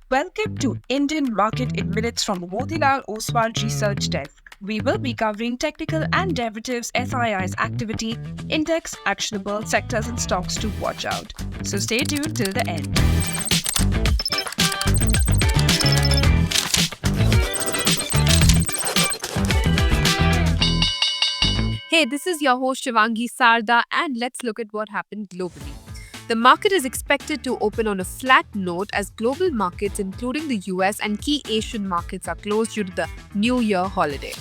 Welcome to Indian Market in Minutes from Motilal Oswal Research Desk. We will be covering technical and derivatives FII's activity, index, actionable sectors and stocks to watch out. So stay tuned till the end. Hey, this is your host Shivangi Sarda, and let's look at what happened globally. The market is expected to open on a flat note as global markets, including the US and key Asian markets, are closed due to the New Year holiday.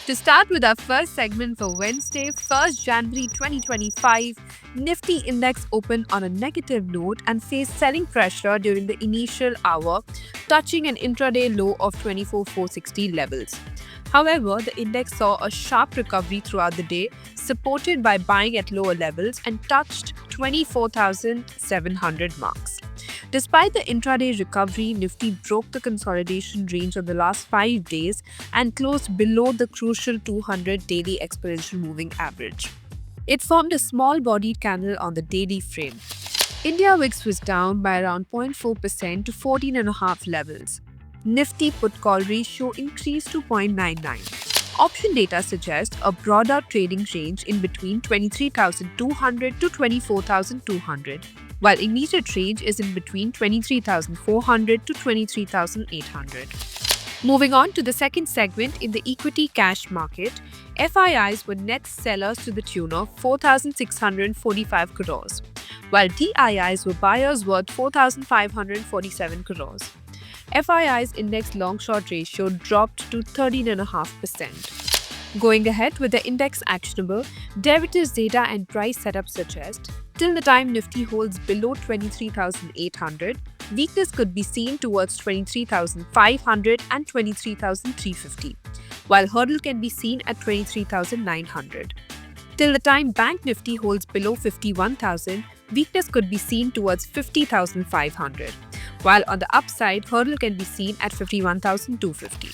To start with our first segment for Wednesday, 1st January 2025, Nifty Index opened on a negative note and faced selling pressure during the initial hour, touching an intraday low of 24,460 levels. However, the index saw a sharp recovery throughout the day, supported by buying at lower levels and touched 24,700 marks. Despite the intraday recovery, Nifty broke the consolidation range of the last 5 days and closed below the crucial 200 daily exponential moving average. It formed a small-bodied candle on the daily frame. India VIX was down by around 0.4% to 14.5 levels. Nifty put-call ratio increased to 0.99. Option data suggests a broader trading range in between 23,200 to 24,200, while immediate range is in between 23,400 to 23,800. Moving on to the second segment, in the equity cash market, FIIs were net sellers to the tune of 4,645 crores, while DIIs were buyers worth 4,547 crores. FII's index long-short ratio dropped to 13.5%. Going ahead with the index actionable, derivatives data and price setup suggest till the time Nifty holds below 23,800, weakness could be seen towards 23,500 and 23,350, while hurdle can be seen at 23,900. Till the time Bank Nifty holds below 51,000, weakness could be seen towards 50,500. While on the upside, hurdle can be seen at 51,250.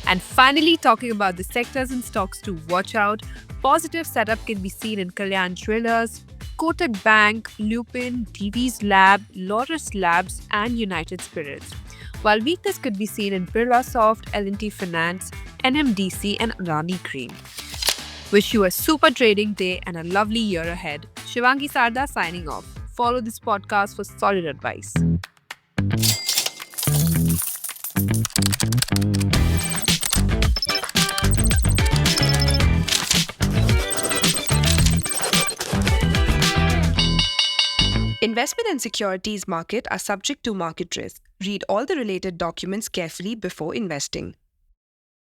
And finally, talking about the sectors and stocks to watch out, positive setup can be seen in Kalyan Jewellers, Kotak Bank, Lupin, Divi's Lab, Lotus Labs, and United Spirits. While weakness could be seen in Birlasoft, L&T Finance, NMDC, and Adani Green. Wish you a super trading day and a lovely year ahead. Shivangi Sarda signing off. Follow this podcast for solid advice. Investment and securities market are subject to market risk. Read all the related documents carefully before investing.